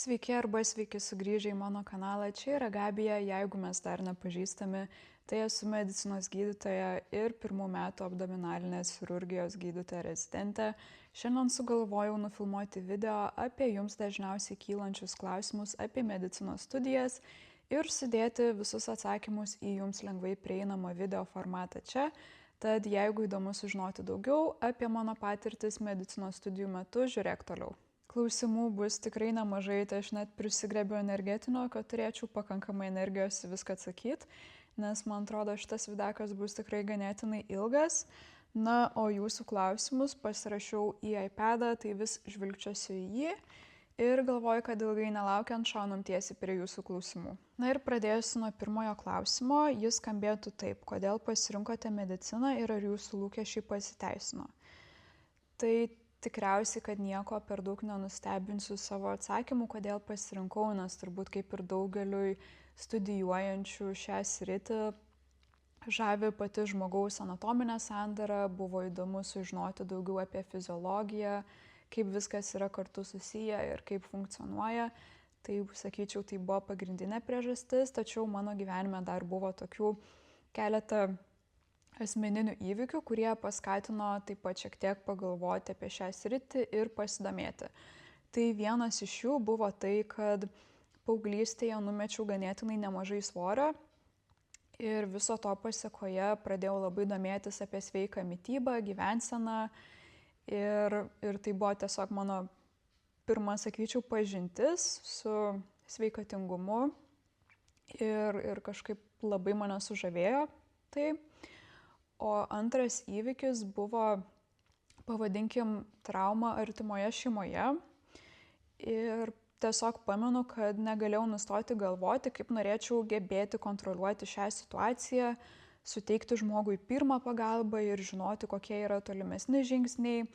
Sveiki arba sveiki sugrįžę į mano kanalą. Čia yra Gabija, jeigu mes dar nepažįstami, tai esu medicinos gydytoja ir 1 metų abdominalinės chirurgijos gydytoja rezidentė. Šiandien sugalvojau nufilmuoti video apie jums dažniausiai kylančius klausimus apie medicinos studijas ir sudėti visus atsakymus į jums lengvai prieinamą video formatą čia. Tad jeigu įdomu sužinoti daugiau apie mano patirtis medicinos studijų metu, žiūrėk toliau. Klausimų bus tikrai nemažai, tai aš net prisigrebiu energetinio, kad turėčiau pakankamai energijos viską atsakyti, nes man atrodo šitas videokas bus tikrai ganėtinai ilgas. Na, o jūsų klausimus pasirašiau į iPadą, tai vis žvilgčiosiu į jį ir galvoju, kad ilgai nelaukiant šaunam tiesiai prie jūsų klausimų. Na ir pradėsiu nuo pirmojo klausimo, jis skambėtų taip: kodėl pasirinkote mediciną ir ar jūsų lūkesčiai pasiteisino? Tai tikriausiai, kad nieko per daug nenustebinsiu savo atsakymų, kodėl pasirinkau, nes turbūt kaip ir daugeliui studijuojančių šią sritį žavi pati žmogaus anatominė sandara, buvo įdomu sužinoti daugiau apie fiziologiją, kaip viskas yra kartu susiję ir kaip funkcionuoja. Tai, sakyčiau, tai buvo pagrindinė priežastis, tačiau mano gyvenime dar buvo tokių keletą asmeninių įvykių, kurie paskatino taip pat šiek tiek pagalvoti apie šią sritį ir pasidomėti. Tai vienas iš jų buvo tai, kad paauglystėje numečiau ganėtinai nemažai svorio ir viso to pasekoje pradėjau labai domėtis apie sveiką mitybą, gyvenseną ir tai buvo tiesiog mano pirma, sakyčiau, pažintis su sveikatingumu ir kažkaip labai mane sužavėjo tai. O antras įvykis buvo, pavadinkim, trauma artimoje šeimoje. Ir tiesiog pamenu, kad negalėjau nustoti galvoti, kaip norėčiau gebėti kontroliuoti šią situaciją, suteikti žmogui pirmą pagalbą ir žinoti, kokie yra tolimesni žingsniai.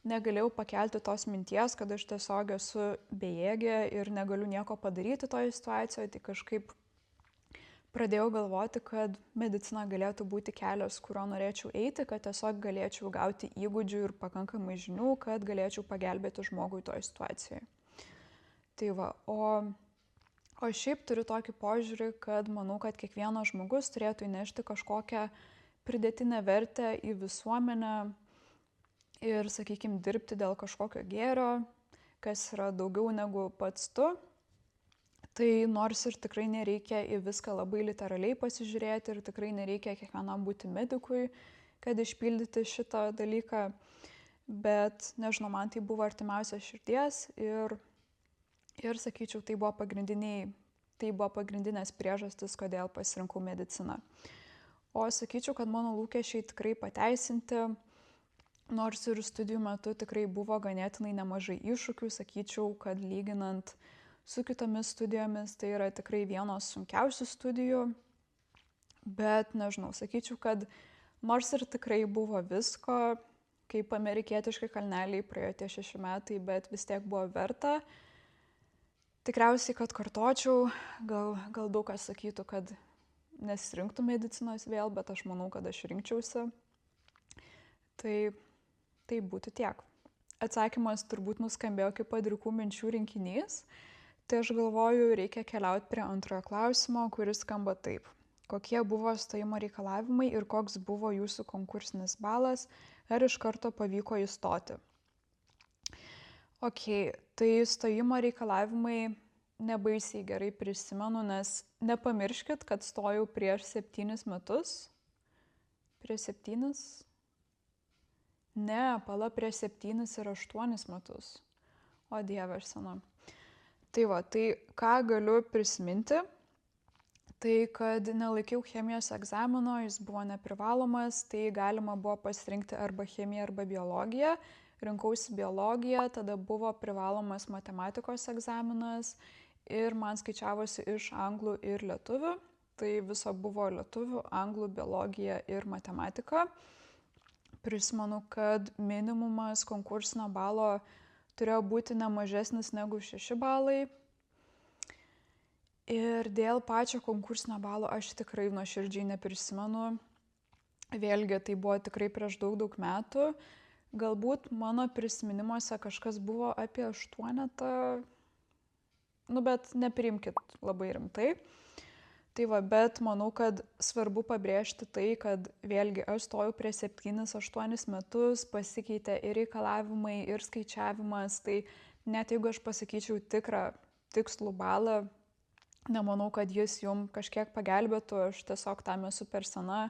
Negalėjau pakelti tos minties, kad aš tiesiog esu bejėgė ir negaliu nieko padaryti toje situacijoje, tai kažkaip pradėjau galvoti, kad medicina galėtų būti kelias, kuriuo norėčiau eiti, kad tiesiog galėčiau gauti įgūdžių ir pakankamai žinių, kad galėčiau pagelbėti žmogui toje situacijoje. Tai va, o šiaip turiu tokį požiūrį, kad manau, kad kiekvienas žmogus turėtų įnešti kažkokią pridėtinę vertę į visuomenę ir, sakykime, dirbti dėl kažkokio gėrio, kas yra daugiau negu pats tu. Tai nors ir tikrai nereikia į viską labai literaliai pasižiūrėti ir tikrai nereikia kiekvienam būti medikui, kad išpildyti šitą dalyką, bet, nežinau, man tai buvo artimiausia širdies ir sakyčiau, tai buvo pagrindinės priežastis, kodėl pasirinkau mediciną. O sakyčiau, kad mano lūkesčiai tikrai pateisinti, nors ir studijų metu tikrai buvo ganėtinai nemažai iššūkių, sakyčiau, kad lyginant su kitomis studijomis tai yra tikrai vienos sunkiausių studijų, bet nežinau, sakyčiau, kad nors ir tikrai buvo visko, kaip amerikietiški kalneliai, praėjo tie 6 metai, bet vis tiek buvo verta. Tikriausiai, kad kartočiau, gal daug kas sakytų, kad nesirinktų medicinos vėl, bet aš manau, kad aš rinkčiausi. Tai būtų tiek. Atsakymas turbūt nuskambėjo kaip padrikų minčių rinkinys. Tai aš galvoju, reikia keliauti prie antrojo klausimo, kuris skamba taip. Kokie buvo stojimo reikalavimai ir koks buvo jūsų konkursinis balas, ar iš karto pavyko įstoti? Ok, tai stojimo reikalavimai nebaisiai gerai prisimenu, nes nepamirškit, kad stojau prieš 7 metus. Prieš 7? Ne, prieš 7 ir 8 metus. O Dieve, aš sena. Tai va, tai ką galiu prisiminti, tai kad nelaikiau chemijos egzamino, jis buvo neprivalomas, tai galima buvo pasirinkti arba chemiją, arba biologiją. Rinkausi biologiją, tada buvo privalomas matematikos egzaminas ir man skaičiavosi iš anglų ir lietuvių. Tai viso buvo lietuvių, anglų, biologija ir matematika. Prisimenu, kad minimumas konkursinio balo turėjo būti ne mažesnis negu 6 balai. Ir dėl pačio konkursinio balo aš tikrai nuoširdžiai neprisimenu. Vėlgi, tai buvo tikrai prieš daug metų. Galbūt mano prisiminimuose kažkas buvo apie 8, nu, bet nepriimkit labai rimtai. Tai va, bet manau, kad svarbu pabrėžti tai, kad vėlgi aš stojau prieš 7-8 metus, pasikeitė ir reikalavimai, ir skaičiavimas, tai net jeigu aš pasakyčiau tikrą tikslų balą, nemanau, kad jis jums kažkiek pagelbėtų, aš tiesiog tam esu per sena,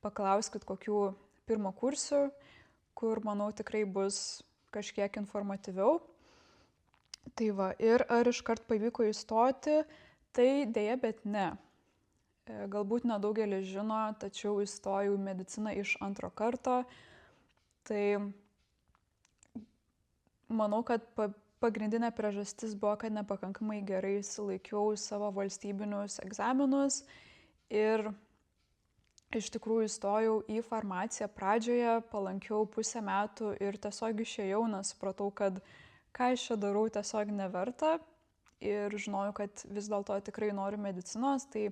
paklauskit kokių pirmo kursių, kur manau tikrai bus kažkiek informatyviau. Tai va, ir ar iškart pavyko įstoti, tai dėja, bet ne. Galbūt nedaugelis žino, tačiau įstojau į mediciną iš antro karto. Tai manau, kad pagrindinė priežastis buvo, kad nepakankamai gerai išsilaikiau savo valstybinius egzaminus ir iš tikrųjų įstojau į farmaciją pradžioje, palankiau pusę metų ir tiesiog išėjau, nes supratau, kad ką aš čia darau tiesiog neverta ir žinojau, kad vis dėlto tikrai noriu medicinos, tai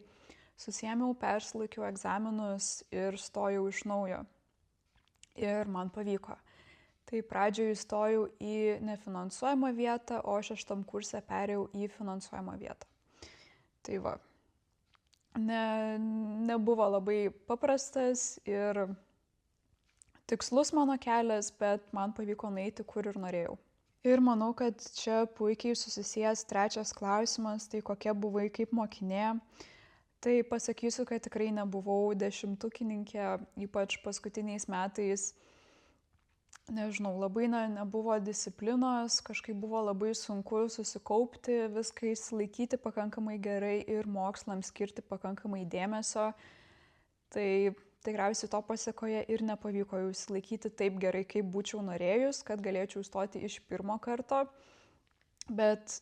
susiėmiau, persilaikiau egzaminus ir stojau iš naujo. Ir man pavyko. Tai pradžioje įstojau į nefinansuojamą vietą, o 6 kurse perėjau į finansuojamą vietą. Tai va. Nebuvo labai paprastas ir tikslus mano kelias, bet man pavyko nueiti, kur ir norėjau. Ir manau, kad čia puikiai susisijęs trečias klausimas, tai kokia buvai kaip mokinė. Tai pasakysiu, kad tikrai nebuvau dešimtukininkė, ypač paskutiniais metais, nežinau, labai nebuvo disciplinos, kažkaip buvo labai sunku susikaupti, viską išsilaikyti pakankamai gerai ir mokslams skirti pakankamai dėmesio. Tai tikriausiai to pasekoje ir nepavyko jau išsilaikyti taip gerai, kaip būčiau norėjus, kad galėčiau stoti iš pirmo karto. Bet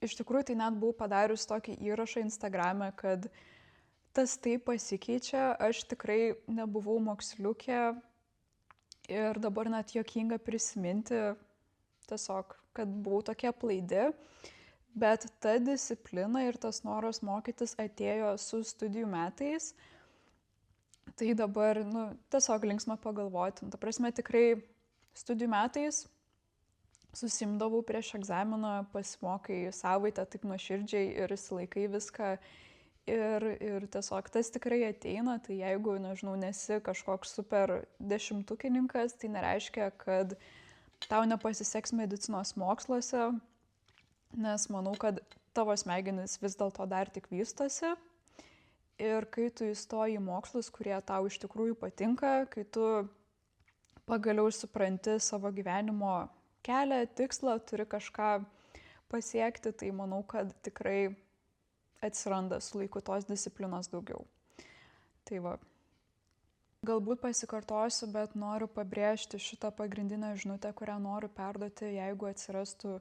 iš tikrųjų tai net buvau padarius tokį įrašą Instagrame, kad tas taip pasikeičia, aš tikrai nebuvau moksliukė ir dabar net juokinga prisiminti tiesiog, kad buvau tokia aplaidi, bet ta disciplina ir tas noras mokytis atėjo su studijų metais, tai dabar, tiesiog linksma pagalvoti. Ta prasme, tikrai studijų metais susimdavau prieš egzaminą, pasimokai savaitę taip nuoširdžiai ir išsilaikai viską ir tiesiog tas tikrai ateina, tai jeigu, nežinau, nesi kažkoks super dešimtukininkas, tai nereiškia, kad tau nepasiseks medicinos moksluose, nes manau, kad tavo smegenys vis dėlto dar tik vystosi ir kai tu įstoji į mokslus, kurie tau iš tikrųjų patinka, kai tu pagaliau supranti savo gyvenimo kelią, tikslą, turi kažką pasiekti, tai manau, kad tikrai atsiranda su laiku tos disciplinos daugiau. Tai va. Galbūt pasikartosiu, bet noriu pabrėžti šitą pagrindinę žinutę, kurią noriu perduoti, jeigu atsirastų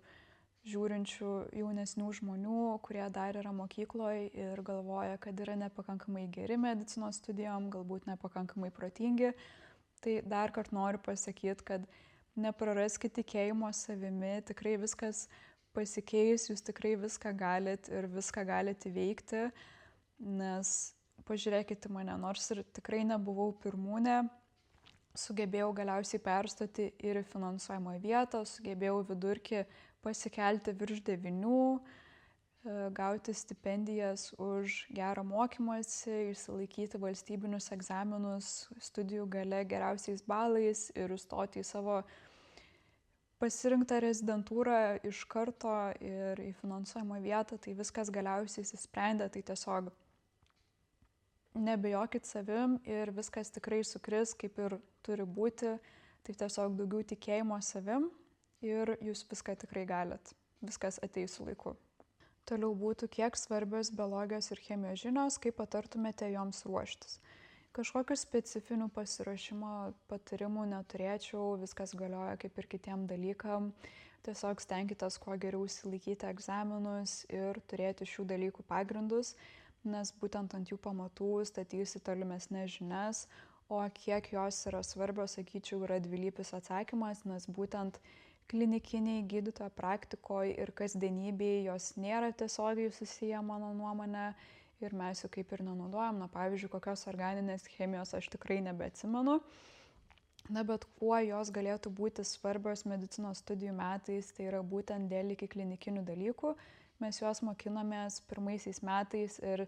žiūrinčių jaunesnių žmonių, kurie dar yra mokykloje ir galvoja, kad yra nepakankamai geri medicinos studijom, galbūt nepakankamai protingi. Tai dar kartą noriu pasakyti, kad nepraraskit tikėjimo savimi, tikrai viskas pasikeis, jūs tikrai viską galit ir viską galite įveikti, nes pažiūrėkite mane, nors ir tikrai nebuvau pirmūnė, sugebėjau galiausiai perstoti ir į finansuojamą vietą, sugebėjau vidurkį pasikelti virš 9, gauti stipendijas už gerą mokymąsi, išsilaikyti valstybinius egzaminus studijų gale geriausiais balais ir įstoti į savo pasirinktą rezidentūrą iš karto ir į finansuojamą vietą, tai viskas galiausiai įsisprendė, tai tiesiog nebijokit savim ir viskas tikrai sukris, kaip ir turi būti, tai tiesiog daugiau tikėjimo savim ir jūs viską tikrai galit, viskas ateis su laiku. Toliau būtų, kiek svarbios biologijos ir chemijos žinios, kaip patartumėte joms ruoštis. Kažkokių specifinių pasiruošimo patarimų neturėčiau, viskas galioja kaip ir kitiem dalykam. Tiesiog stenkitės kuo geriau išsilaikyti egzaminus ir turėti šių dalykų pagrindus, nes būtent ant jų pamatų statysi tolimesnės žinias, o kiek jos yra svarbios, sakyčiau, yra dvilypis atsakymas, nes būtent klinikiniai gydytojo praktikoje ir kasdienybėje jos nėra tiesiogiai susiję, mano nuomonė, ir mes jų kaip ir nenaudojam. Pavyzdžiui, kokios organinės chemijos aš tikrai nebeatsimenu. Bet kuo jos galėtų būti svarbios medicinos studijų metais, tai yra būtent dėl iki klinikinių dalykų, mes juos mokinomės pirmaisiais metais ir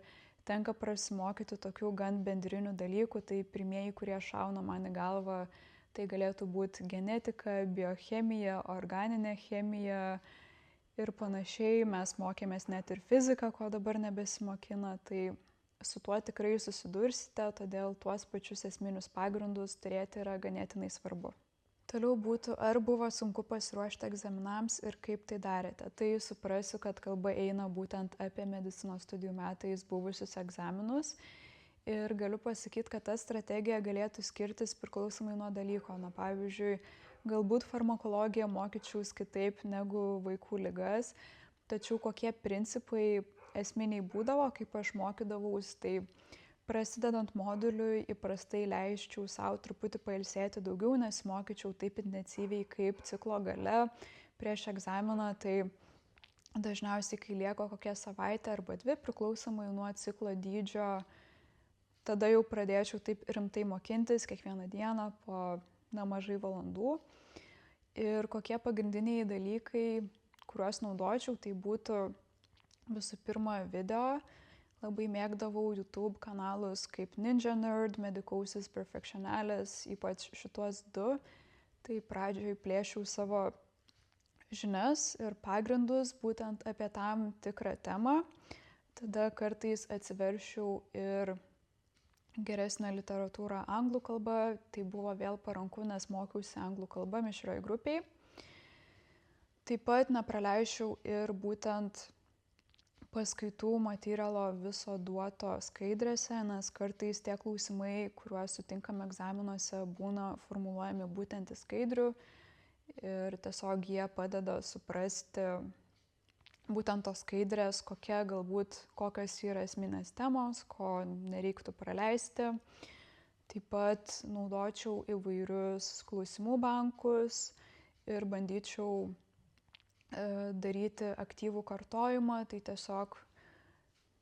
tenka prasimokyti tokių gan bendrinių dalykų. Tai pirmieji, kurie šauna man į galvą, tai galėtų būti genetika, biochemija, organinė chemija ir panašiai. Mes mokėmės net ir fiziką, ko dabar nebesimokina. Tai su tuo tikrai susidursite, todėl tuos pačius esminius pagrindus turėti yra ganėtinai svarbu. Toliau būtų, ar buvo sunku pasiruošti egzaminams ir kaip tai darėte. Tai suprasiu, kad kalba eina būtent apie medicinos studijų metais buvusius egzaminus. Ir galiu pasakyti, kad ta strategija galėtų skirtis priklausomai nuo dalyko. Na, pavyzdžiui, galbūt farmakologiją mokyčiaus kitaip negu vaikų ligas, tačiau kokie principai esminiai būdavo, kaip aš mokydavaus, tai prasidedant moduliui įprastai leisčiau savo truputį pailsėti daugiau, nes mokyčiau taip intensyviai kaip ciklo gale prieš egzaminą. Tai dažniausiai, kai lieka kokia savaitė arba dvi, priklausomai nuo ciklo dydžio, tada jau pradėčiau taip rimtai mokintis kiekvieną dieną po nemažai valandų. Ir kokie pagrindiniai dalykai, kuriuos naudočiau, tai būtų visų pirma video. Labai mėgdavau YouTube kanalus kaip Ninja Nerd, Medicosis, Perfectionalis, ypač šituos du. Tai pradžioj plėšiau savo žinias ir pagrindus būtent apie tam tikrą temą. Tada kartais atsiverčiau ir geresnę literatūrą anglų kalba. Tai buvo vėl paranku, nes mokiausi anglų kalba mišrioj grupiai. Taip pat nepraleisčiau ir būtent paskaitų materialo viso duoto skaidrėse, nes kartais tie klausimai, kuriuos sutinkam egzaminuose, būna formuluojami būtent į skaidrių ir tiesiog jie padeda suprasti būtent tos skaidrės, kokios yra esminės temos, ko nereiktų praleisti. Taip pat naudočiau įvairius klausimų bankus ir bandyčiau daryti aktyvų kartojimą, tai tiesiog,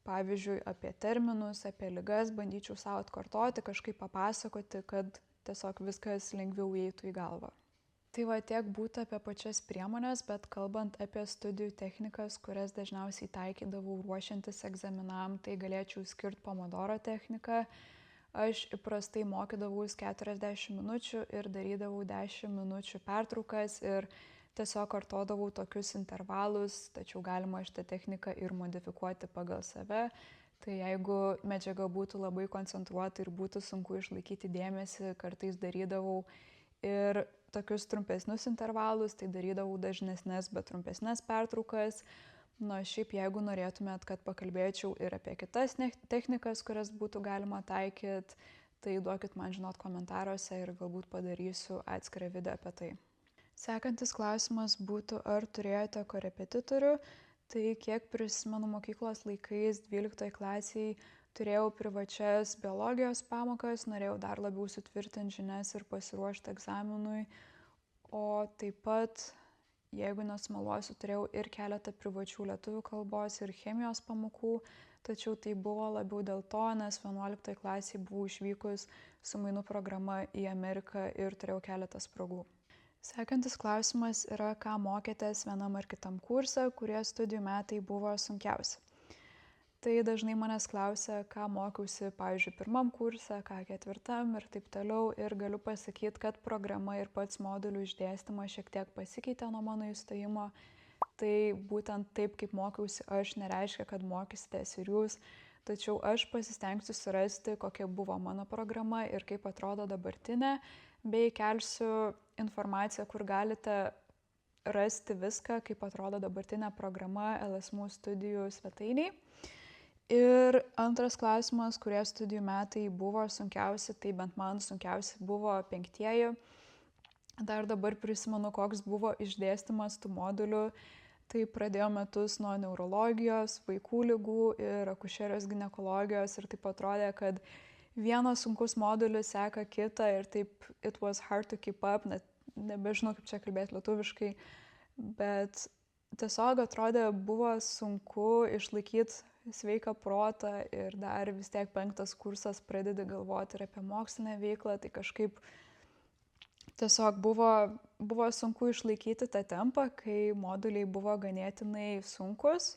pavyzdžiui, apie terminus, apie ligas bandyčiau savo atkartoti, kažkaip papasakoti, kad tiesiog viskas lengviau įeitų į galvą. Tai va, tiek būtų apie pačias priemonės, bet kalbant apie studijų technikas, kurias dažniausiai taikydavau ruošiantis egzaminam, tai galėčiau skirti Pomodoro techniką. Aš įprastai mokydavaus 40 minučių ir darydavau 10 minučių pertraukas ir tiesiog kartodavau tokius intervalus, tačiau galima šitą techniką ir modifikuoti pagal save. Tai jeigu medžiaga būtų labai koncentruota ir būtų sunku išlaikyti dėmesį, kartais darydavau ir tokius trumpesnius intervalus, tai darydavau dažnesnes, bet trumpesnes pertraukas. Na, šiaip jeigu norėtumėt, kad pakalbėčiau ir apie kitas technikas, kurias būtų galima taikyti, tai duokit man žinot komentaruose ir galbūt padarysiu atskirą video apie tai. Sekantis klausimas būtų, ar turėjote korepetitorių. Tai kiek prisimenu mokyklos laikais 12 klasiai turėjau privačias biologijos pamokas, norėjau dar labiau sutvirtinti žinias ir pasiruošti egzaminui. O taip pat, jeigu nesumeluosiu, turėjau ir keletą privačių lietuvių kalbos ir chemijos pamokų, tačiau tai buvo labiau dėl to, nes 11 klasiai buvau išvykus su mainų programa į Ameriką ir turėjau keletą spragų. Sekantis klausimas yra, ką mokėtės vienam ar kitam kurse, kurie studijų metai buvo sunkiausi. Tai dažnai manęs klausia, ką mokiausi, pavyzdžiui, pirmam kurse, ką ketvirtam ir taip toliau. Ir galiu pasakyti, kad programa ir pats modulių išdėstymas šiek tiek pasikeitė nuo mano įstojimo. Tai būtent taip, kaip mokiausi aš, nereiškia, kad mokysitės ir jūs. Tačiau aš pasistengsiu surasti, kokia buvo mano programa ir kaip atrodo dabartinė, bei kelsiu informaciją, kur galite rasti viską, kaip atrodo dabartinė programa LSMU studijų svetainiai. Ir antras klausimas, kurie studijų metai buvo sunkiausi, tai bent man sunkiausi buvo 5. Dar dabar prisimenu, koks buvo išdėstymas tų modulių. Tai pradėjo metus nuo neurologijos, vaikų ligų ir akušerijos ginekologijos ir taip atrodė, kad vienas sunkus modulis seka kitą ir taip it was hard to keep up, net nebežinau, kaip čia kalbėti lietuviškai, bet tiesiog atrodė buvo sunku išlaikyti sveiką protą ir dar vis tiek 5. kursas pradedi galvoti ir apie mokslinę veiklą, tai kažkaip tiesiog buvo sunku išlaikyti tą tempą, kai moduliai buvo ganėtinai sunkus.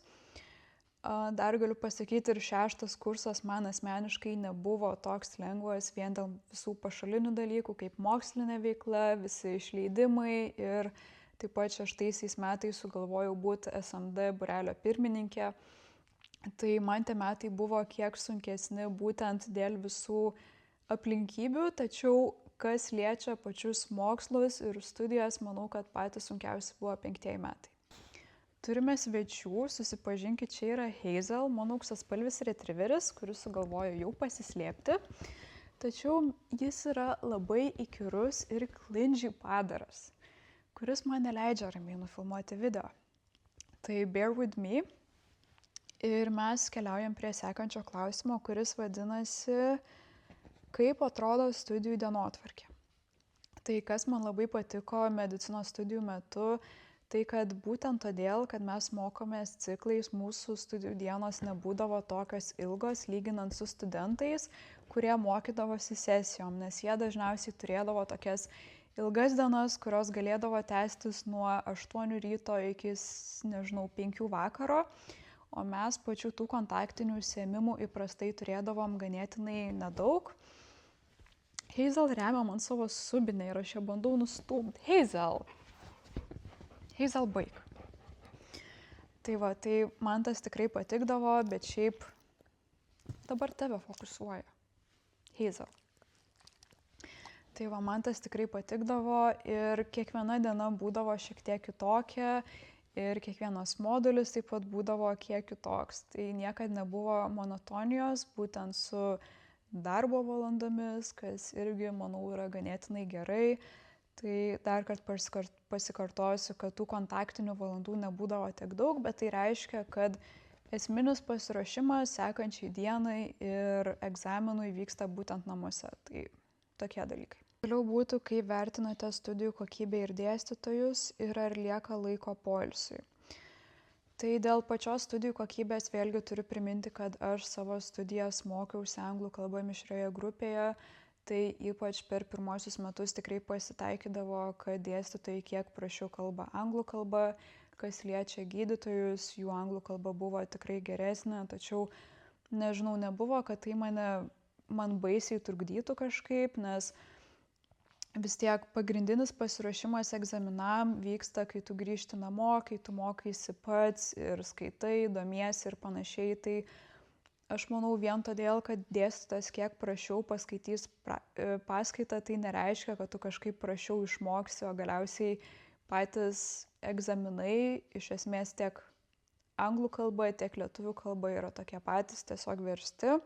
Dar galiu pasakyti, ir 6 kursas man asmeniškai nebuvo toks lengvas vien dėl visų pašalinių dalykų, kaip mokslinė veikla, visi išleidimai ir taip pat 6 metais sugalvojau būti SMD būrelio pirmininkė. Tai man tie metai buvo kiek sunkesni būtent dėl visų aplinkybių, tačiau kas liečia pačius mokslus ir studijas, manau, kad patys sunkiausi buvo 5 metai. Turime svečių, susipažinkit, čia yra Hazel, mano auksaspalvis retriveris, kuris sugalvojo jau pasislėpti. Tačiau jis yra labai įkyrus ir klindžiai padaras, kuris man neleidžia ramiai nufilmuoti video. Tai bear with me. Ir mes keliaujam prie sekančio klausimo, kuris vadinasi, kaip atrodo studijų dienotvarkė. Tai kas man labai patiko medicinos studijų metu, tai kad būtent todėl, kad mes mokomės ciklais, mūsų studijų dienos nebūdavo tokios ilgos, lyginant su studentais, kurie mokydavosi sesijom, nes jie dažniausiai turėdavo tokias ilgas dienas, kurios galėdavo tęstis nuo 8 ryto iki, 5 vakaro, o mes pačių tų kontaktinių užsiėmimų įprastai turėdavom ganėtinai nedaug. Hazel remia man savo subinę ir aš ją bandau nustumti. Hazel, baig. Tai va, tai man tas tikrai patikdavo, bet šiaip dabar tave fokusuoja. Hazel. Tai va, man tas tikrai patikdavo ir kiekviena diena būdavo šiek tiek kitokia ir kiekvienas modulis taip pat būdavo kiek kitoks. Tai niekada nebuvo monotonijos, būtent su darbo valandomis, kas irgi, manau, yra ganėtinai gerai. Tai dar kartą pasikartosiu, kad tų kontaktinių valandų nebūdavo tiek daug, bet tai reiškia, kad esminis pasiruošimas sekančiai dienai ir egzaminui vyksta būtent namuose. Tai tokie dalykai. Toliau būtų, kaip vertinate studijų kokybę ir dėstytojus ir ar lieka laiko poilsiui. Tai dėl pačios studijų kokybės vėlgi turiu priminti, kad aš savo studijas mokiausi anglų kalbą mišrioje grupėje. Tai ypač per pirmosius metus tikrai pasitaikydavo, kad dėstytojai kiek prašiau kalba anglų kalba, kas liečia gydytojus, jų anglų kalba buvo tikrai geresnė, tačiau nežinau, nebuvo, kad tai man baisiai trukdytų kažkaip, nes vis tiek pagrindinis pasiruošimas egzaminam vyksta, kai tu grįžti namo, kai tu mokaisi pats ir skaitai, domiesi ir panašiai. Tai aš manau, vien todėl, kad dėstytojas kiek prašiau paskaitys paskaitą, tai nereiškia, kad tu kažkaip prašiau išmoksi, o galiausiai patys egzaminai iš esmės tiek anglų kalba, tiek lietuvių kalba yra tokie patys, tiesiog versti.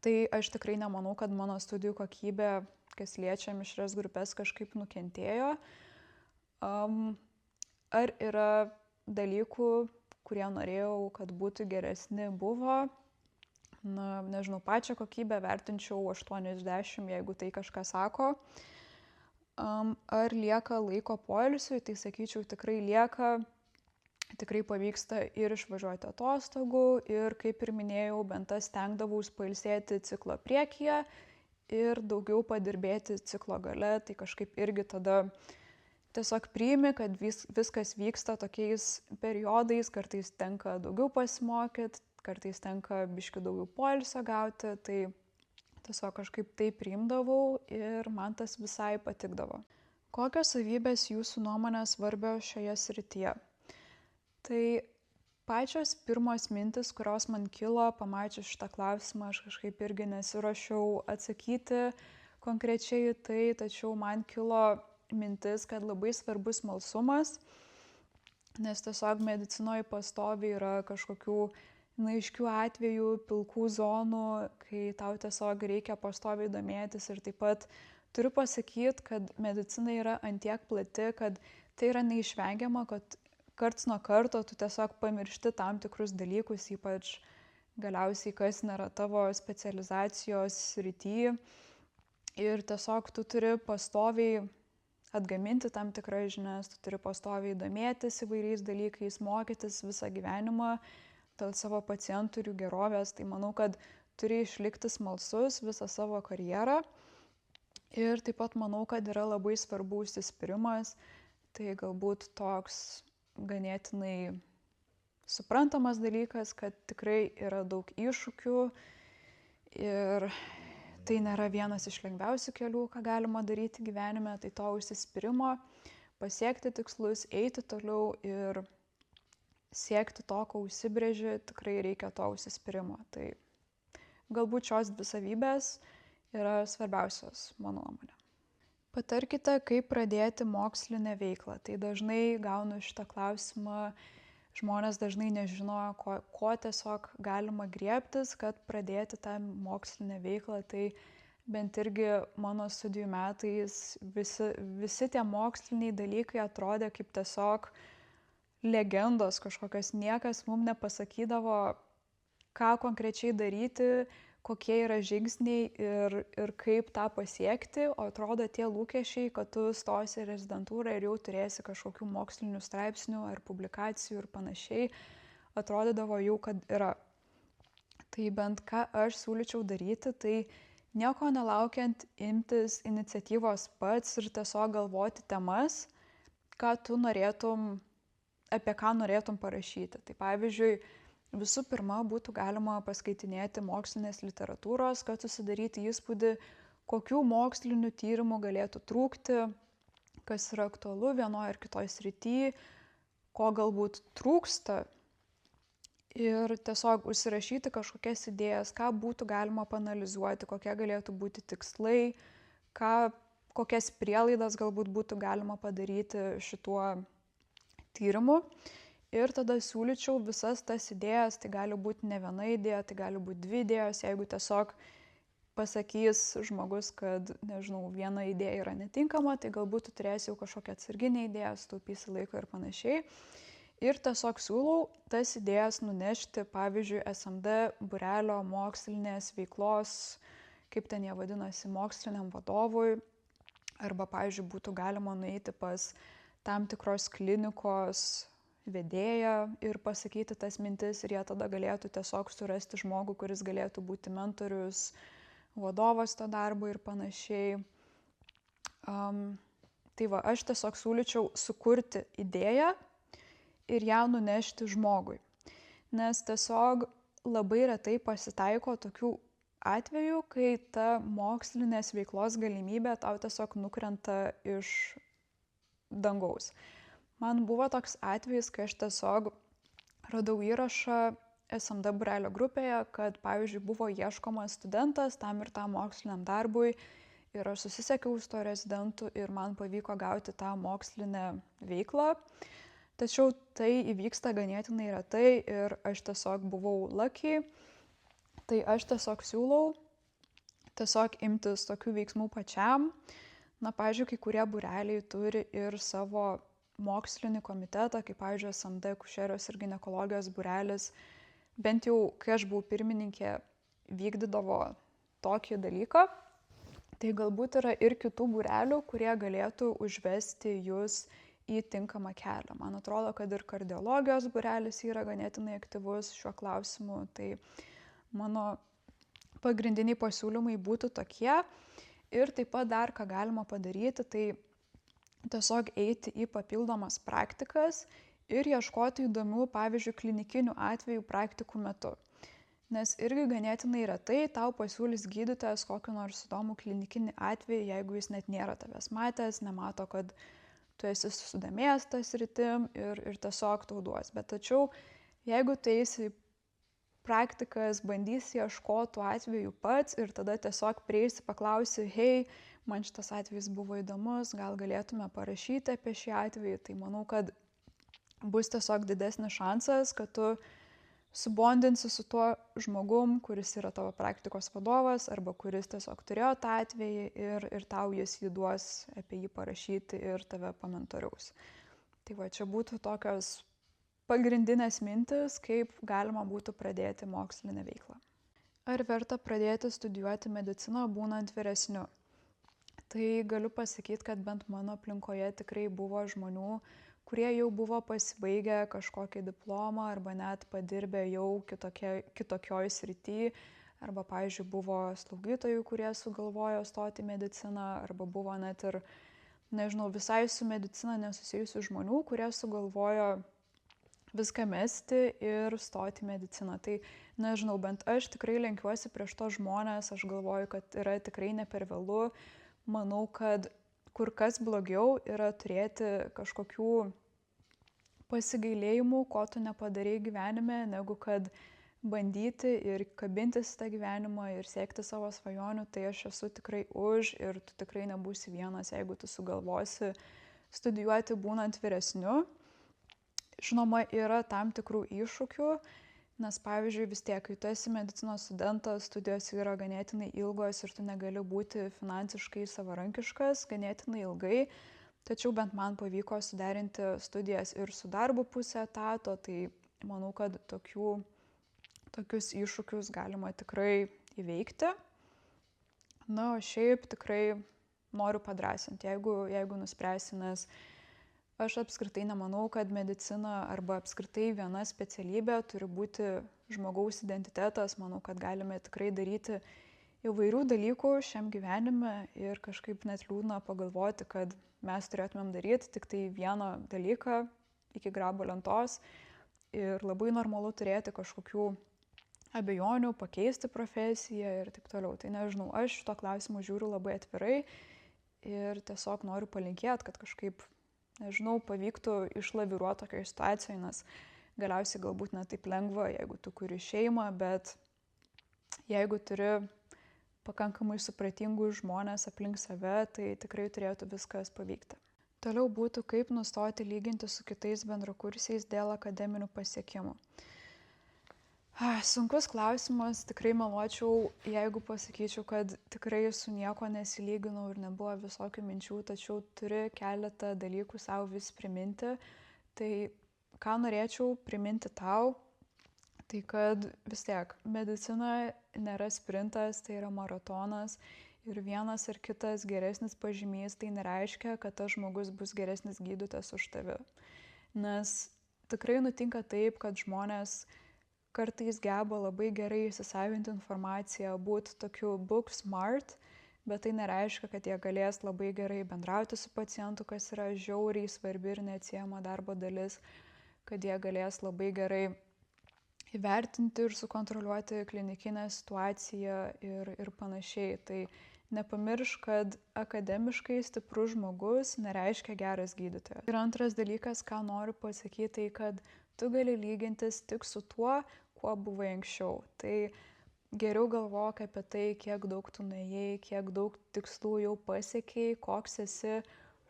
Tai aš tikrai nemanau, kad mano studijų kokybė, kas liečia mišrias grupės, kažkaip nukentėjo. Ar yra dalykų, kurie norėjau, kad būtų geresni, buvo? Na, nežinau, pačią kokybę vertinčiau 80, jeigu tai kažką sako. Ar lieka laiko poilsiui, tai sakyčiau, tikrai lieka. Tikrai pavyksta ir išvažiuoti atostogų ir, kaip ir minėjau, bent tas stengdavaus pailsėti ciklo priekyje ir daugiau padirbėti ciklo gale, tai kažkaip irgi tada tiesiog priimi, kad viskas vyksta tokiais periodais, kartais tenka daugiau pasimokyti, kartais tenka biškių daugiau poilsio gauti, tai tiesiog kažkaip tai priimdavau ir man tas visai patikdavo. Kokios savybės jūsų nuomonė svarbios šioje srityje? Tai pačios pirmos mintis, kurios man kilo, pamačius šitą klausimą, aš kažkaip irgi nesiruošiau atsakyti konkrečiai tai, tačiau man kilo mintis, kad labai svarbus smalsumas, nes tiesiog medicinoje pastoviai yra kažkokių aiškių atvejų, pilkų zonų, kai tau tiesiog reikia pastoviai domėtis ir taip pat turiu pasakyti, kad medicina yra antiek plati, kad tai yra neišvengiama, kad karts nuo karto tu tiesiog pamiršti tam tikrus dalykus, ypač galiausiai kas nėra tavo specializacijos srity ir tiesiog tu turi pastoviai atgaminti tam tikras žinias, tu turi pastoviai domėtis įvairiais dalykais, mokytis visą gyvenimą dėl savo pacientų ir jų gerovės, tai manau, kad turi išlikti smalsus visą savo karjerą ir taip pat manau, kad yra labai svarbu užsispyrimas, tai galbūt toks ganėtinai suprantamas dalykas, kad tikrai yra daug iššūkių ir tai nėra vienas iš lengviausių kelių, ką galima daryti gyvenime, tai to užsispyrimo, pasiekti tikslus, eiti toliau ir siekti to, ko užsibrėži, tikrai reikia to užsispyrimo. Tai galbūt šios dvi savybės yra svarbiausios, mano nuomonė. Patarkite, kaip pradėti mokslinę veiklą. Tai dažnai gaunu šitą klausimą, žmonės dažnai nežino, ko tiesiog galima griebtis, kad pradėti tą mokslinę veiklą. Tai bent irgi mano studijų metais visi tie moksliniai dalykai atrodė kaip tiesiog legendos kažkokios, niekas mums nepasakydavo, ką konkrečiai daryti, kokie yra žingsniai ir kaip tą pasiekti, o atrodo tie lūkesčiai, kad tu stosi į rezidentūrą ir jau turėsi kažkokių mokslinių straipsnių ar publikacijų ir panašiai, atrodydavo jau, kad yra. Tai bent ką aš siūlyčiau daryti, tai nieko nelaukiant imtis iniciatyvos pats ir tiesiog galvoti temas, apie ką norėtum parašyti. Tai pavyzdžiui, visų pirma, būtų galima paskaitinėti mokslinės literatūros, kad susidaryti įspūdį, kokių mokslinių tyrimų galėtų trūkti, kas yra aktualu vienoje ar kitoje srityje, ko galbūt trūksta. Ir tiesiog užsirašyti kažkokias idėjas, ką būtų galima paanalizuoti, kokie galėtų būti tikslai, kokias prielaidas galbūt būtų galima padaryti šituo tyrimu. Ir tada siūlyčiau visas tas idėjas, tai gali būti ne viena idėja, tai gali būti 2 idėjos, jeigu tiesiog pasakys žmogus, kad, nežinau, viena idėja yra netinkama, tai galbūt tu turėsi jau kažkokią atsarginę idėją, sutaupysi laiko ir panašiai. Ir tiesiog siūlau tas idėjas nunešti, pavyzdžiui, SMD būrelio mokslinės veiklos, kaip ten jie vadinasi, moksliniam vadovui, arba, pavyzdžiui, būtų galima nueiti pas tam tikros klinikos vedėją ir pasakyti tas mintis ir jie tada galėtų tiesiog surasti žmogų, kuris galėtų būti mentorius, vadovas to darbo ir panašiai. Tai va, aš tiesiog siūlyčiau sukurti idėją ir ją nunešti žmogui. Nes tiesiog labai retai pasitaiko tokių atvejų, kai ta mokslinės veiklos galimybė tau tiesiog nukrenta iš dangaus. Man buvo toks atvejis, kai aš tiesiog radau įrašą SMD būrelio grupėje, kad, pavyzdžiui, buvo ieškomas studentas tam ir tam moksliniam darbui ir aš susisiekiau su to rezidentu ir man pavyko gauti tą mokslinę veiklą. Tačiau tai įvyksta ganėtinai retai ir aš tiesiog buvau lucky. Tai aš tiesiog siūlau imtis tokių veiksmų pačiam. Na, pavyzdžiui, kai kurie būreliai turi ir savo mokslinį komitetą, kaip, pavyzdžiui, SMD akušerijos ir ginekologijos būrelis, bent jau, kai aš buvau pirmininkė, vykdydavo tokį dalyką. Tai galbūt yra ir kitų būrelių, kurie galėtų užvesti jūs į tinkamą kelią. Man atrodo, kad ir kardiologijos būrelis yra ganėtinai aktyvus šiuo klausimu. Tai mano pagrindiniai pasiūlymai būtų tokie. Ir taip pat dar, ką galima padaryti, tai tiesiog eiti į papildomas praktikas ir ieškoti įdomių, pavyzdžiui, klinikinių atvejų praktikų metu. Nes irgi ganėtinai retai tau pasiūlys gydytojas kokį nors įdomų klinikinį atvejį, jeigu jis net nėra tavęs matęs, nemato, kad tu esi susidomėjęs tas sritim ir tiesiog tau duos. Bet tačiau, jeigu tu eisi praktikas, bandysi ieškoti atvejų pats ir tada tiesiog prieisi, paklausi, hei, man šitas atvejis buvo įdomus, gal galėtume parašyti apie šį atvejį, tai manau, kad bus tiesiog didesnis šansas, kad tu subondinsi su tuo žmogum, kuris yra tavo praktikos vadovas arba kuris tiesiog turėjo tą atvejį ir tau jis jį duos apie jį parašyti ir tave pamentoriaus. Tai va, čia būtų tokios pagrindinės mintis, kaip galima būtų pradėti mokslinę veiklą. Ar verta pradėti studijuoti mediciną būnant vyresniu? Tai galiu pasakyti, kad bent mano aplinkoje tikrai buvo žmonių, kurie jau buvo pasibaigę kažkokį diplomą arba net padirbę jau kitokioj srity, arba, pavyzdžiui, buvo slaugytojų, kurie sugalvojo stoti į mediciną, arba buvo net ir, nežinau, visai su medicina nesusijusių žmonių, kurie sugalvojo viską mesti ir stoti į mediciną. Tai nežinau, bent aš tikrai lenkiuosi prieš to žmonės, aš galvoju, kad yra tikrai ne per vėlu. Manau, kad kur kas blogiau yra turėti kažkokių pasigailėjimų, ko tu nepadarei gyvenime, negu kad bandyti ir kabintis tą gyvenimą ir siekti savo svajonių. Tai aš esu tikrai už ir tu tikrai nebūsi vienas, jeigu tu sugalvosi studijuoti būnant vyresniu. Žinoma, yra tam tikrų iššūkių, nes pavyzdžiui vis tiek, kai tu esi medicinos studentas, studijos yra ganėtinai ilgos ir tu negali būti finansiškai savarankiškas ganėtinai ilgai, tačiau bent man pavyko suderinti studijas ir su darbu pusę etato, tai manau, kad tokius iššūkius galima tikrai įveikti. Na, o šiaip tikrai noriu padrąsinti, jeigu nuspręsi, nes aš apskritai nemanau, kad medicina arba apskritai viena specialybė turi būti žmogaus identitetas. Manau, kad galime tikrai daryti įvairių dalykų šiam gyvenime ir kažkaip net liūdna pagalvoti, kad mes turėtumėm daryti tik tai vieną dalyką iki grabo lentos ir labai normalu turėti kažkokių abejonių, pakeisti profesiją ir taip toliau. Tai nežinau, aš šito klausimu žiūriu labai atvirai ir tiesiog noriu palinkėti, kad kažkaip nežinau, pavyktų išlaviruoti tokioje situacijoje, nes galiausiai galbūt ne taip lengva, jeigu tu kuri šeimą, bet jeigu turi pakankamai supratingų žmonės aplink save, tai tikrai turėtų viskas pavykti. Toliau būtų, kaip nustoti lyginti su kitais bendrakursiais dėl akademinių pasiekimų. Sunkus klausimas, tikrai meluočiau, jeigu pasakyčiau, kad tikrai su nieko nesilyginau ir nebuvo visokių minčių, tačiau turi keletą dalykų savo vis priminti. Tai ką norėčiau priminti tau, tai kad vis tiek medicina nėra sprintas, tai yra maratonas ir vienas ar kitas geresnis pažymys tai nereiškia, kad tas žmogus bus geresnis gydytojas už tave. Nes tikrai nutinka taip, kad žmonės kartais geba labai gerai įsisavinti informaciją, būti tokiu book smart, bet tai nereiškia, kad jie galės labai gerai bendrauti su pacientu, kas yra žiauriai svarbi ir neatsiejama darbo dalis, kad jie galės labai gerai įvertinti ir sukontroliuoti klinikinę situaciją ir panašiai. Tai nepamiršk, kad akademiškai stiprus žmogus nereiškia geras gydytojas. Ir antras dalykas, ką noriu pasakyti, tai kad tu gali lygintis tik su tuo, kuo buvai anksčiau. Tai geriau galvok apie tai, kiek daug tu nuėjai, kiek daug tikslų jau pasiekei, koks esi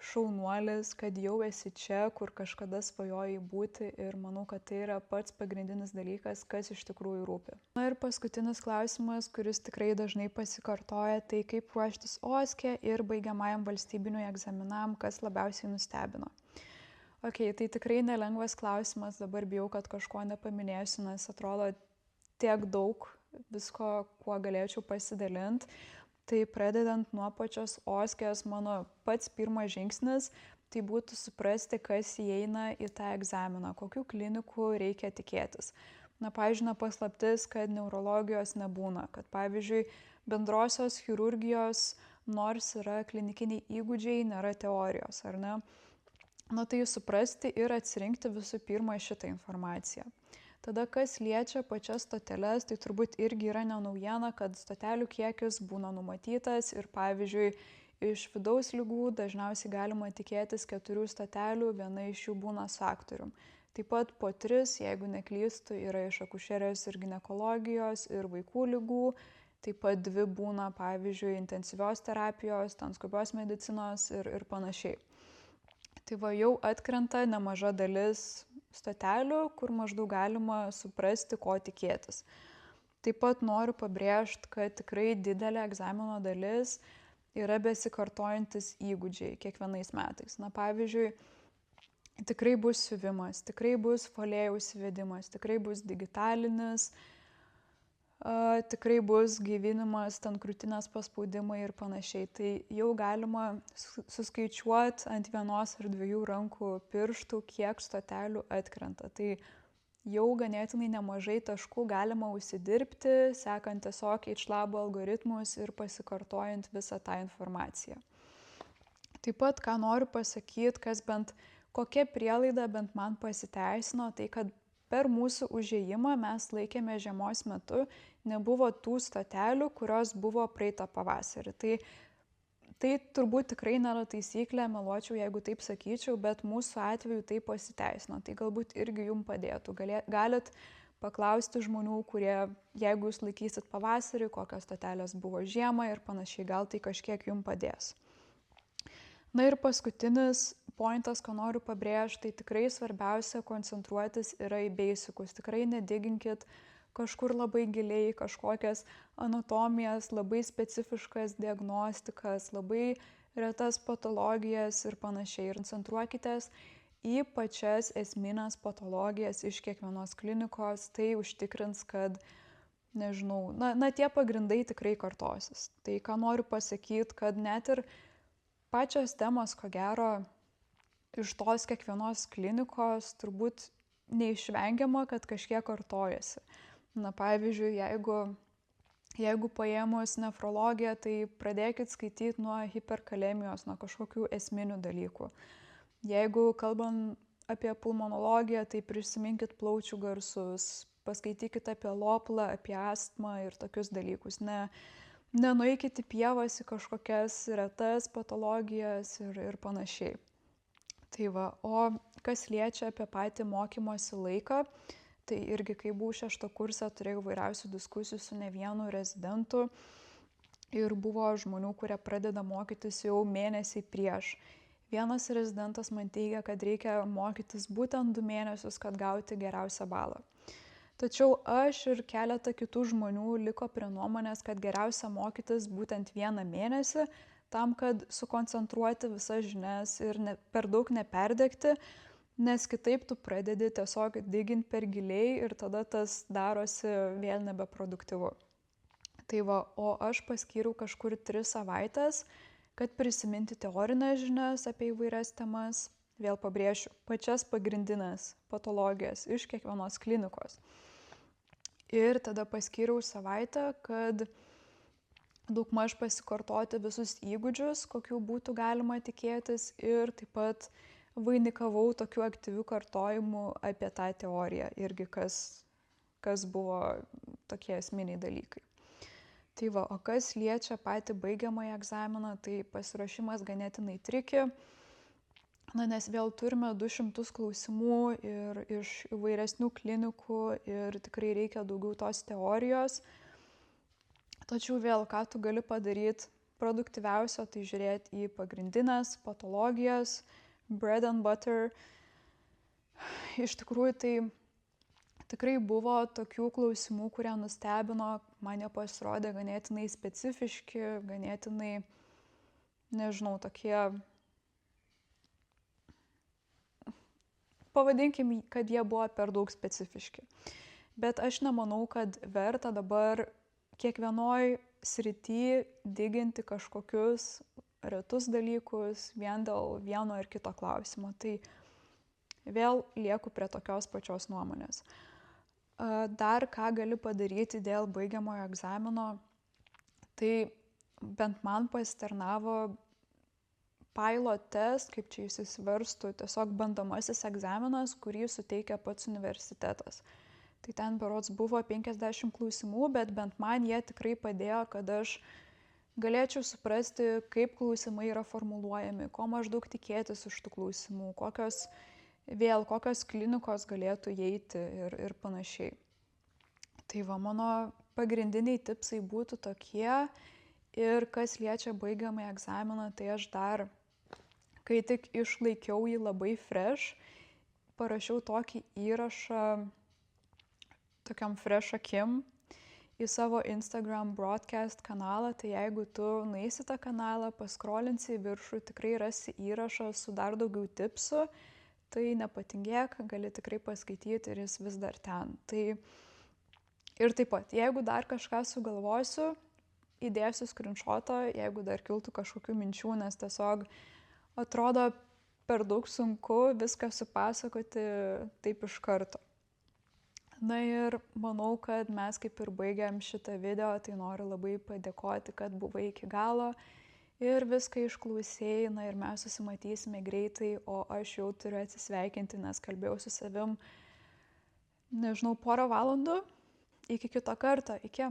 šaunuolis, kad jau esi čia, kur kažkada svajojai būti ir manau, kad tai yra pats pagrindinis dalykas, kas iš tikrųjų rūpi. Na ir paskutinis klausimas, kuris tikrai dažnai pasikartoja, tai kaip ruoštis OSCE ir baigiamajam valstybiniui egzaminam, kas labiausiai nustebino. Ok, tai tikrai nelengvas klausimas, dabar bijau, kad kažko nepaminėsiu, nes atrodo tiek daug visko, kuo galėčiau pasidalinti. Tai pradedant nuo pačios OSCE'os, mano pats pirmas žingsnis, tai būtų suprasti, kas įeina į tą egzaminą, kokių klinikų reikia tikėtis. Na, pavyzdžiui, paslaptis, kad neurologijos nebūna, kad pavyzdžiui, bendrosios chirurgijos, nors yra klinikiniai įgūdžiai, nėra teorijos, ar ne? Na tai suprasti ir atsirinkti visų pirma šitą informaciją. Tada, kas liečia pačias stoteles, tai turbūt irgi yra nenaujiena, kad stotelių kiekis būna numatytas ir pavyzdžiui, iš vidaus ligų dažniausiai galima tikėtis 4 stotelių, viena iš jų būna su aktorium. Taip pat po 3, jeigu neklystu, yra iš akušerijos ir ginekologijos ir vaikų ligų, taip pat 2 būna, pavyzdžiui, intensyvios terapijos, ten skubios medicinos ir panašiai. Tai va jau atkrenta nemaža dalis stotelių, kur maždaug galima suprasti, ko tikėtis. Taip pat noriu pabrėžti, kad tikrai didelė egzamino dalis yra besikartojantis įgūdžiai kiekvienais metais. Na, pavyzdžiui, tikrai bus siuvimas, tikrai bus folėjaus įvedimas, tikrai bus digitalinis, tikrai bus gaivinimas, ten krūtinės paspaudimai ir panašiai. Tai jau galima suskaičiuoti ant 1 ar 2 rankų pirštų, kiek stotelių atkrenta. Tai jau ganėtinai nemažai taškų galima užsidirbti, sekant tiesiog H-labo algoritmus ir pasikartojant visą tą informaciją. Taip pat, ką noriu pasakyti, kas bent kokia prielaida bent man pasiteisino, tai kad per mūsų užėjimą mes laikėme žiemos metu, nebuvo tų stotelių, kurios buvo praeitą pavasarį. Tai turbūt tikrai nėra taisyklė, meluočiau, jeigu taip sakyčiau, bet mūsų atveju tai pasiteisino. Tai galbūt irgi jums padėtų. Galit paklausti žmonių, kurie, jeigu jūs laikysit pavasarį, kokios stotelės buvo žiemą ir panašiai, gal tai kažkiek jums padės. Na ir paskutinis pointas, ką noriu pabrėžti, tai tikrai svarbiausia koncentruotis yra į basicus. Tikrai nediginkit kažkur labai giliai, kažkokias anatomijas, labai specifiškas diagnostikas, labai retas patologijas ir panašiai. Ir koncentruokitės į pačias esminės patologijas iš kiekvienos klinikos, tai užtikrins, kad, nežinau, tie pagrindai tikrai kartosis. Tai ką noriu pasakyti, kad net ir pačios temos, ko gero, iš tos kiekvienos klinikos turbūt neišvengiama, kad kažkiek kartojasi. Na, pavyzdžiui, jeigu paėmus nefrologiją, tai pradėkit skaityti nuo hiperkalemijos, nuo kažkokių esminių dalykų. Jeigu kalbam apie pulmonologiją, tai prisiminkit plaučių garsus, paskaitykit apie loplą, apie astmą ir tokius dalykus. Nenueikit į pievas, į kažkokias retas patologijas ir panašiai. Tai va, o kas liečia apie patį mokymosi laiką, tai irgi, kai buvau 6 kurse, turėjau vairiausių diskusijų su ne vienu rezidentu ir buvo žmonių, kurie pradeda mokytis jau mėnesį prieš. Vienas rezidentas man teigia, kad reikia mokytis būtent 2 mėnesius, kad gauti geriausią balą. Tačiau aš ir keletą kitų žmonių liko prie nuomonės, kad geriausia mokytis būtent 1 mėnesį, tam, kad sukoncentruoti visas žinias ir per daug neperdegti, nes kitaip tu pradedi tiesiog diginti per giliai ir tada tas darosi vėl nebeproduktyvu. Tai va, o aš paskyriau kažkur 3 savaitės, kad prisiminti teorinės žinias apie įvairias temas, vėl pabrėšiu, pačias pagrindinės patologijas iš kiekvienos klinikos. Ir tada paskyriau savaitę, kad daugmaž pasikartoti visus įgūdžius, kokių būtų galima tikėtis ir taip pat vainikavau tokių aktyvių kartojimų apie tą teoriją irgi, kas buvo tokie esminiai dalykai. Tai va, o kas liečia patį baigiamąjį egzaminą, tai pasiruošimas ganėtinai triki, nes vėl turime 200 klausimų ir iš įvairesnių klinikų ir tikrai reikia daugiau tos teorijos. Tačiau vėl, ką tu gali padaryti produktyviausio, tai žiūrėti į pagrindinės patologijas, bread and butter. Iš tikrųjų, tai tikrai buvo tokių klausimų, kurie nustebino, man jie pasirodė ganėtinai specifiški, ganėtinai, nežinau, tokie, pavadinkim, kad jie buvo per daug specifiški. Bet aš nemanau, kad verta dabar kiekvienoj srity diginti kažkokius retus dalykus vien dėl vieno ir kito klausimo. Tai vėl lieku prie tokios pačios nuomonės. Dar ką gali padaryti dėl baigiamojo egzamino, tai bent man pasitarnavo pilot test, kaip čia įsiverstų, tiesiog bandomasis egzaminas, kurį suteikia pats universitetas. Tai ten berods buvo 50 klausimų, bet bent man jie tikrai padėjo, kad aš galėčiau suprasti, kaip klausimai yra formuluojami, ko maždaug tikėtis iš tų klausimų, kokios klinikos galėtų įeiti ir panašiai. Tai va, mano pagrindiniai tipsai būtų tokie ir kas liečia baigiamąjį egzaminą, tai aš dar, kai tik išlaikiau jį labai fresh, parašiau tokį įrašą tokiam fresh akim į savo Instagram broadcast kanalą, tai jeigu tu nueisi tą kanalą, paskrolinsi į viršų, tikrai rasi įrašą su dar daugiau tipsų, tai nepatingėk, gali tikrai paskaityti ir jis vis dar ten. Tai ir taip pat, jeigu dar kažką sugalvosiu, įdėsiu screenshotą, jeigu dar kiltų kažkokių minčių, nes tiesiog atrodo per daug sunku viską supasakoti taip iš karto. Na ir manau, kad mes kaip ir baigiam šitą video, tai noriu labai padėkoti, kad buvai iki galo ir viską išklausėjai, na ir mes susimatysime greitai, o aš jau turiu atsisveikinti, nes kalbėjau su savim, nežinau, porą valandų. Iki kito karto, iki.